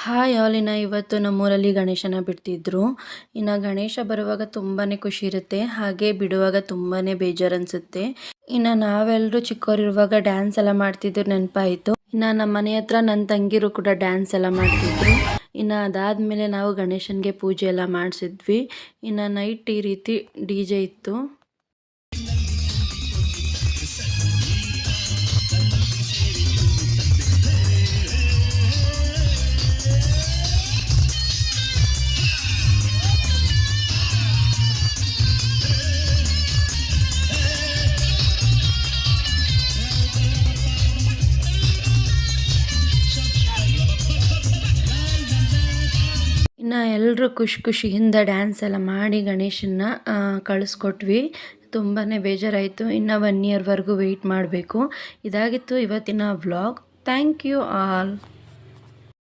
Hi all. ಇವತ್ತು ನಮ್ಮೂರಲ್ಲಿ ಗಣೇಶನ ಬಿಡ್ತಿದ್ರು. ಗಣೇಶ ಬರುವಾಗ ತುಂಬಾ ಖುಷಿ ಇರುತ್ತೆ, ಹಾಗೆ ಬಿಡುವಾಗ ತುಂಬಾ ಬೇಜಾರು ಅನಿಸುತ್ತೆ. ನಾವೆಲ್ಲರೂ ಚಿಕ್ಕವರಿರುವಾಗ ಡ್ಯಾನ್ಸ್ ಎಲ್ಲ ಮಾಡ್ತಿದ್ರು ನೆನಪಾಯಿತು. ನಮ್ಮ ಮನೆ ಹತ್ರ ನನ್ನ ತಂಗಿರು ಕೂಡ ಡ್ಯಾನ್ಸ್ ಎಲ್ಲ ಮಾಡ್ತಿದ್ರು. ಅದಾದಮೇಲೆ ನಾವು ಗಣೇಶನಿಗೆ ಪೂಜೆ ಎಲ್ಲ ಮಾಡಿಸಿದ್ವಿ. ನೈಟ್ ಈ ರೀತಿ DJ ಇತ್ತು. ಎಲ್ಲರೂ ಖುಷಿಯಿಂದ ಡ್ಯಾನ್ಸ್ ಎಲ್ಲ ಮಾಡಿ ಗಣೇಶನ್ನ ಕಳಿಸ್ಕೊಟ್ವಿ. ತುಂಬಾ ಬೇಜಾರಾಯಿತು. 1 ಇಯರ್ವರೆಗೂ ವೆಯ್ಟ್ ಮಾಡಬೇಕು. ಇದಾಗಿತ್ತು ಇವತ್ತಿನ ವ್ಲಾಗ್. Thank you all.